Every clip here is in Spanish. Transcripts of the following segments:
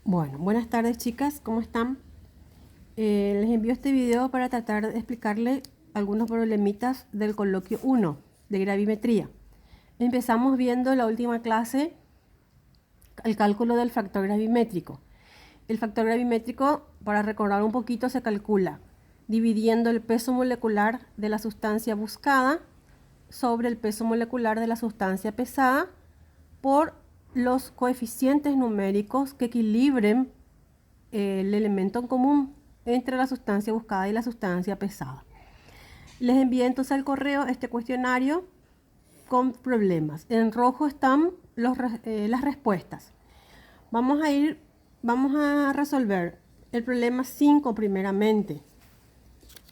Bueno, buenas tardes chicas, ¿cómo están? Les envío este video para tratar de explicarles algunos problemitas del coloquio 1 de gravimetría. Empezamos viendo la última clase el cálculo del factor gravimétrico. El factor gravimétrico, para recordar un poquito, se calcula dividiendo el peso molecular de la sustancia buscada sobre el peso molecular de la sustancia pesada por los coeficientes numéricos que equilibren el elemento en común entre la sustancia buscada y la sustancia pesada. Les envié entonces al correo este cuestionario con problemas. En rojo están las respuestas. Vamos a resolver el problema 5 primeramente,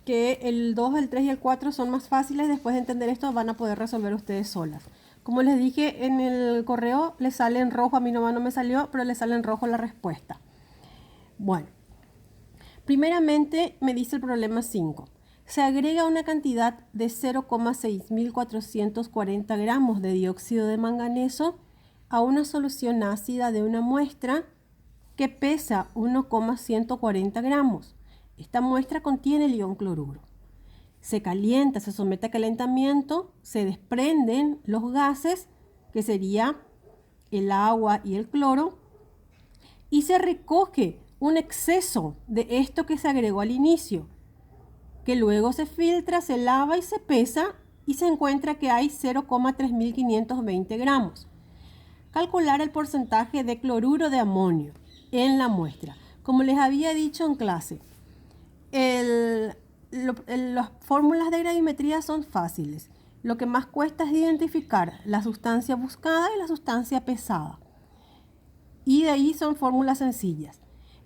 que el 2, el 3 y el 4 son más fáciles. Después de entender esto van a poder resolver ustedes solas. Como les dije en el correo, les sale en rojo, a mí no me salió, pero les sale en rojo la respuesta. Bueno, primeramente me dice el problema 5. Se agrega una cantidad de 0,6440 gramos de dióxido de manganeso a una solución ácida de una muestra que pesa 1,140 gramos. Esta muestra contiene el ion cloruro. Se calienta, se somete a calentamiento, se desprenden los gases, que sería el agua y el cloro, y se recoge un exceso de esto que se agregó al inicio, que luego se filtra, se lava y se pesa, y se encuentra que hay 0,3520 gramos. Calcular el porcentaje de cloruro de amonio en la muestra. Como les había dicho en clase, las fórmulas de gravimetría son fáciles. Lo que más cuesta es identificar la sustancia buscada y la sustancia pesada. Y de ahí son fórmulas sencillas.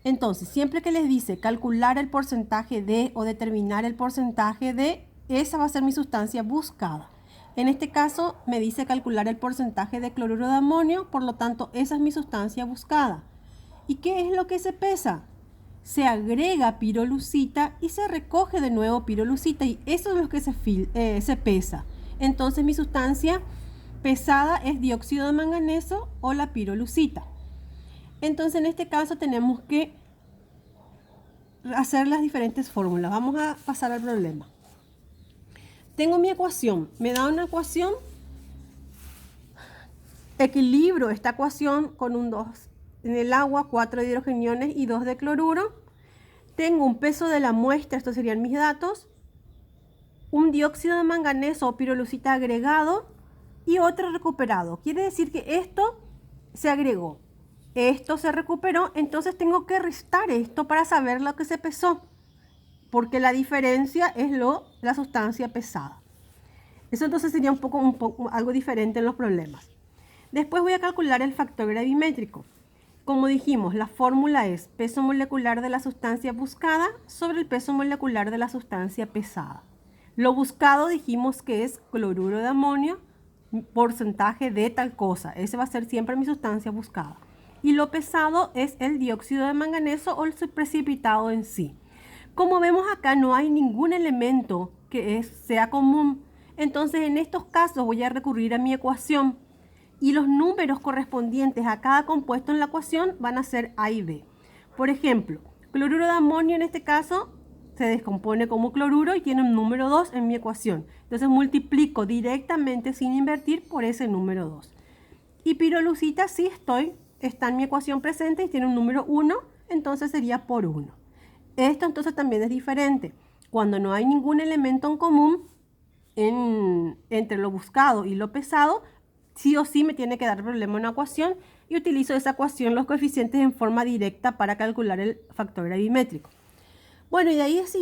Entonces, siempre que les dice calcular el porcentaje de o determinar el porcentaje de, esa va a ser mi sustancia buscada. En este caso me dice calcular el porcentaje de cloruro de amonio, por lo tanto esa es mi sustancia buscada. ¿Y qué es lo que se pesa? Se agrega pirolucita y se recoge de nuevo pirolucita, y eso es lo que se pesa. Entonces mi sustancia pesada es dióxido de manganeso o la pirolucita. Entonces en este caso tenemos que hacer las diferentes fórmulas. Vamos a pasar al problema. Tengo mi ecuación, me da una ecuación, equilibro esta ecuación con un 2 en el agua, 4 de hidrogeniones y 2 de cloruro. Tengo un peso de la muestra, estos serían mis datos, un dióxido de manganeso o pirolucita agregado y otro recuperado. Quiere decir que esto se agregó, esto se recuperó, entonces tengo que restar esto para saber lo que se pesó, porque la diferencia es la sustancia pesada. Eso entonces sería un poco algo diferente en los problemas. Después voy a calcular el factor gravimétrico. Como dijimos, la fórmula es peso molecular de la sustancia buscada sobre el peso molecular de la sustancia pesada. Lo buscado dijimos que es cloruro de amonio, porcentaje de tal cosa. Ese va a ser siempre mi sustancia buscada. Y lo pesado es el dióxido de manganeso o el precipitado en sí. Como vemos acá, no hay ningún elemento que sea común. Entonces, en estos casos voy a recurrir a mi ecuación. Y los números correspondientes a cada compuesto en la ecuación van a ser A y B. Por ejemplo, cloruro de amonio en este caso se descompone como cloruro y tiene un número 2 en mi ecuación. Entonces multiplico directamente sin invertir por ese número 2. Y pirolucita sí está en mi ecuación presente y tiene un número 1, entonces sería por 1. Esto entonces también es diferente. Cuando no hay ningún elemento en común entre lo buscado y lo pesado, sí o sí me tiene que dar problema una ecuación y utilizo esa ecuación, los coeficientes en forma directa para calcular el factor gravimétrico. Bueno, y de ahí es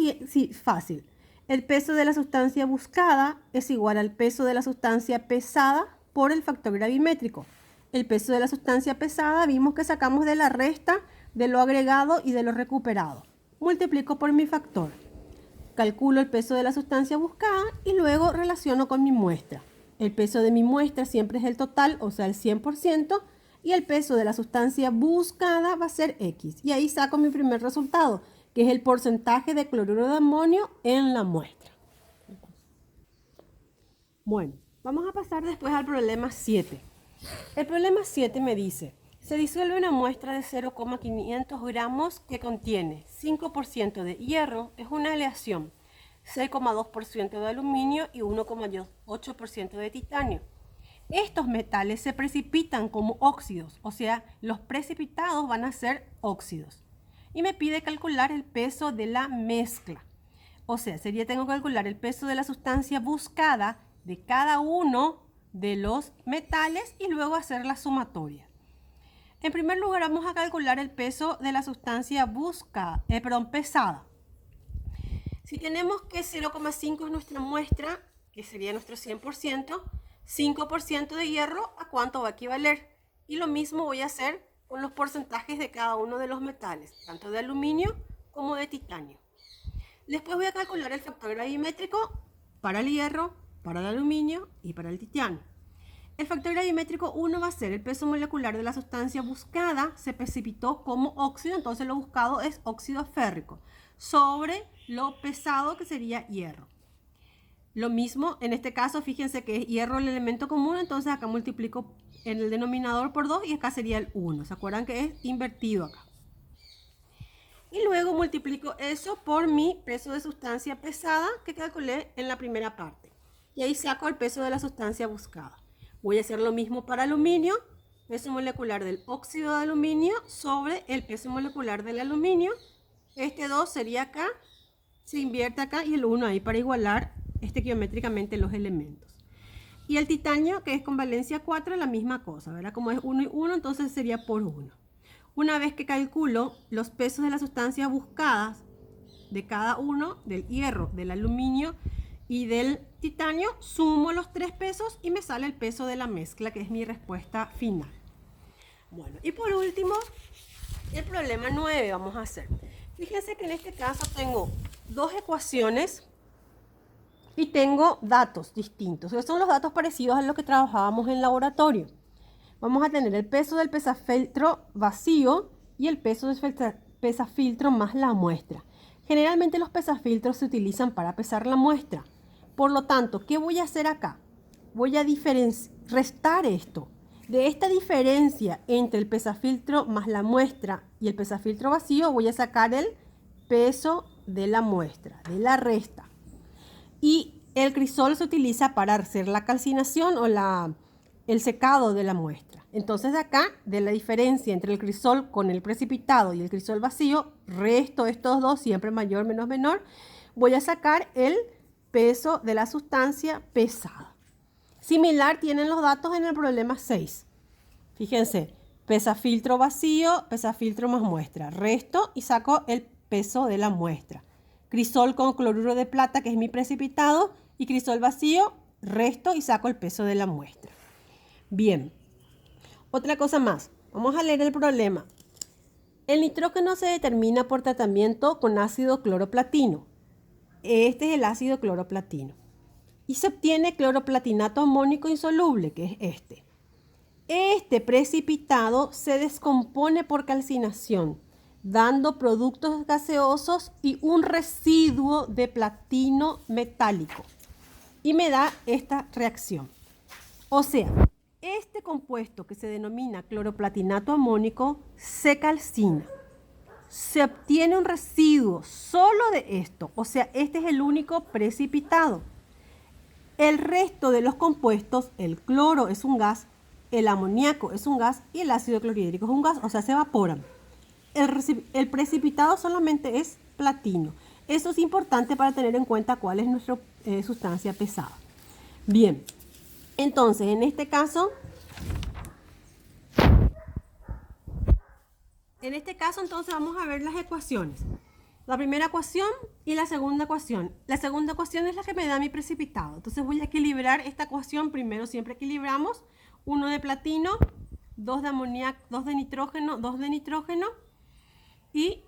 fácil. El peso de la sustancia buscada es igual al peso de la sustancia pesada por el factor gravimétrico. El peso de la sustancia pesada vimos que sacamos de la resta de lo agregado y de lo recuperado. Multiplico por mi factor. Calculo el peso de la sustancia buscada y luego relaciono con mi muestra. El peso de mi muestra siempre es el total, o sea, el 100%, y el peso de la sustancia buscada va a ser X. Y ahí saco mi primer resultado, que es el porcentaje de cloruro de amonio en la muestra. Bueno, vamos a pasar después al problema 7. El problema 7 me dice, Se disuelve una muestra de 0,500 gramos que contiene 5% de hierro, es una aleación, 6,2% de aluminio y 1,8% de titanio. Estos metales se precipitan como óxidos, o sea, los precipitados van a ser óxidos. Y me pide calcular el peso de la mezcla. O sea, tengo que calcular el peso de la sustancia buscada de cada uno de los metales y luego hacer la sumatoria. En primer lugar, vamos a calcular el peso de la sustancia pesada. Si tenemos que 0,5 es nuestra muestra, que sería nuestro 100%, 5% de hierro, ¿a cuánto va a equivaler? Y lo mismo voy a hacer con los porcentajes de cada uno de los metales, tanto de aluminio como de titanio. Después voy a calcular el factor gravimétrico para el hierro, para el aluminio y para el titanio. El factor gravimétrico 1 va a ser el peso molecular de la sustancia buscada, se precipitó como óxido, entonces lo buscado es óxido férrico, sobre lo pesado que sería hierro. Lo mismo, en este caso, fíjense que es hierro el elemento común, entonces acá multiplico en el denominador por 2 y acá sería el 1. ¿Se acuerdan que es invertido acá? Y luego multiplico eso por mi peso de sustancia pesada que calculé en la primera parte. Y ahí saco el peso de la sustancia buscada. Voy a hacer lo mismo para aluminio, peso molecular del óxido de aluminio sobre el peso molecular del aluminio. Este 2 sería acá, se invierte acá y el 1 ahí para igualar geométricamente los elementos. Y el titanio, que es con valencia 4, la misma cosa, ¿verdad? Como es 1 y 1, entonces sería por 1. Una vez que calculo los pesos de las sustancias buscadas de cada uno, del hierro, del aluminio y del titanio, sumo los 3 pesos y me sale el peso de la mezcla, que es mi respuesta final. Bueno, y por último, el problema 9 vamos a hacer. Fíjense que en este caso tengo dos ecuaciones y tengo datos distintos. Esos son los datos parecidos a los que trabajábamos en laboratorio. Vamos a tener el peso del pesafiltro vacío y el peso del pesafiltro más la muestra. Generalmente los pesafiltros se utilizan para pesar la muestra. Por lo tanto, ¿qué voy a hacer acá? Voy a restar esto. De esta diferencia entre el pesafiltro más la muestra y el pesafiltro vacío, voy a sacar el peso de la muestra, de la resta. Y el crisol se utiliza para hacer la calcinación o el secado de la muestra. Entonces acá, de la diferencia entre el crisol con el precipitado y el crisol vacío, resto estos dos, siempre mayor menos menor, voy a sacar el peso de la sustancia pesada. Similar tienen los datos en el problema 6. Fíjense, pesafiltro vacío, pesafiltro más muestra. Resto y saco el peso de la muestra. Crisol con cloruro de plata, que es mi precipitado, y crisol vacío, resto y saco el peso de la muestra. Bien, otra cosa más. Vamos a leer el problema. El nitrógeno se determina por tratamiento con ácido cloroplatino. Este es el ácido cloroplatino. Y se obtiene cloroplatinato amónico insoluble, que es este. Este precipitado se descompone por calcinación, dando productos gaseosos y un residuo de platino metálico. Y me da esta reacción. O sea, este compuesto que se denomina cloroplatinato amónico se calcina. Se obtiene un residuo solo de esto. O sea, este es el único precipitado. El resto de los compuestos, el cloro es un gas, el amoníaco es un gas y el ácido clorhídrico es un gas, o sea, se evaporan. El precipitado solamente es platino. Eso es importante para tener en cuenta cuál es nuestra sustancia pesada. Bien, entonces en este caso entonces vamos a ver las ecuaciones. La primera ecuación y la segunda ecuación. La segunda ecuación es la que me da mi precipitado. Entonces voy a equilibrar esta ecuación. Primero siempre equilibramos. 1 de platino, 2 de amoníaco, 2 de nitrógeno, 2 de nitrógeno y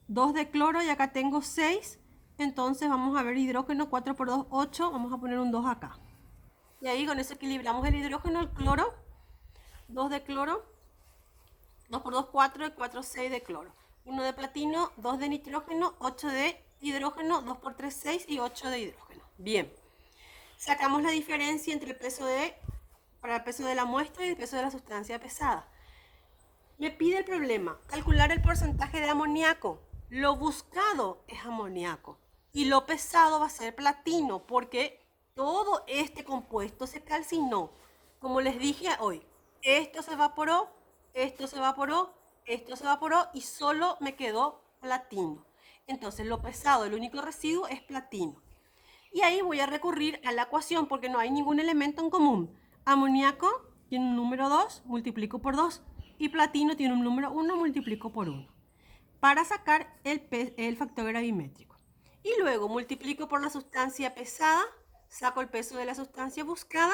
2 de cloro y acá tengo 6. Entonces vamos a ver hidrógeno, 4 por 2, 8. Vamos a poner un 2 acá. Y ahí con eso equilibramos el hidrógeno, el cloro. 2 de cloro, 2 por 2, 4 y 4, 6 de cloro. 1 de platino, 2 de nitrógeno, 8 de hidrógeno, 2 por 3, 6 y 8 de hidrógeno. Bien. Sacamos la diferencia entre el peso de para el peso de la muestra y el peso de la sustancia pesada. Me pide el problema, calcular el porcentaje de amoníaco. Lo buscado es amoníaco y lo pesado va a ser platino porque todo este compuesto se calcinó. Como les dije hoy, esto se evaporó, esto se evaporó, esto se evaporó y solo me quedó platino. Entonces lo pesado, el único residuo es platino. Y ahí voy a recurrir a la ecuación porque no hay ningún elemento en común. Amoníaco tiene un número 2, multiplico por 2. Y platino tiene un número 1, multiplico por 1. Para sacar el factor gravimétrico. Y luego multiplico por la sustancia pesada, saco el peso de la sustancia buscada,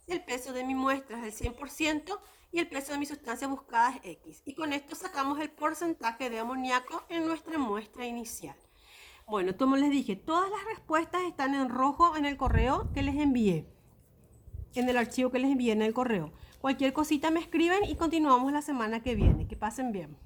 el peso de mi muestra es el 100% y el peso de mi sustancia buscada es X. Y con esto sacamos el porcentaje de amoníaco en nuestra muestra inicial. Bueno, como les dije, todas las respuestas están en rojo en el correo que les envié, en el archivo que les envié en el correo. Cualquier cosita me escriben y continuamos la semana que viene. Que pasen bien.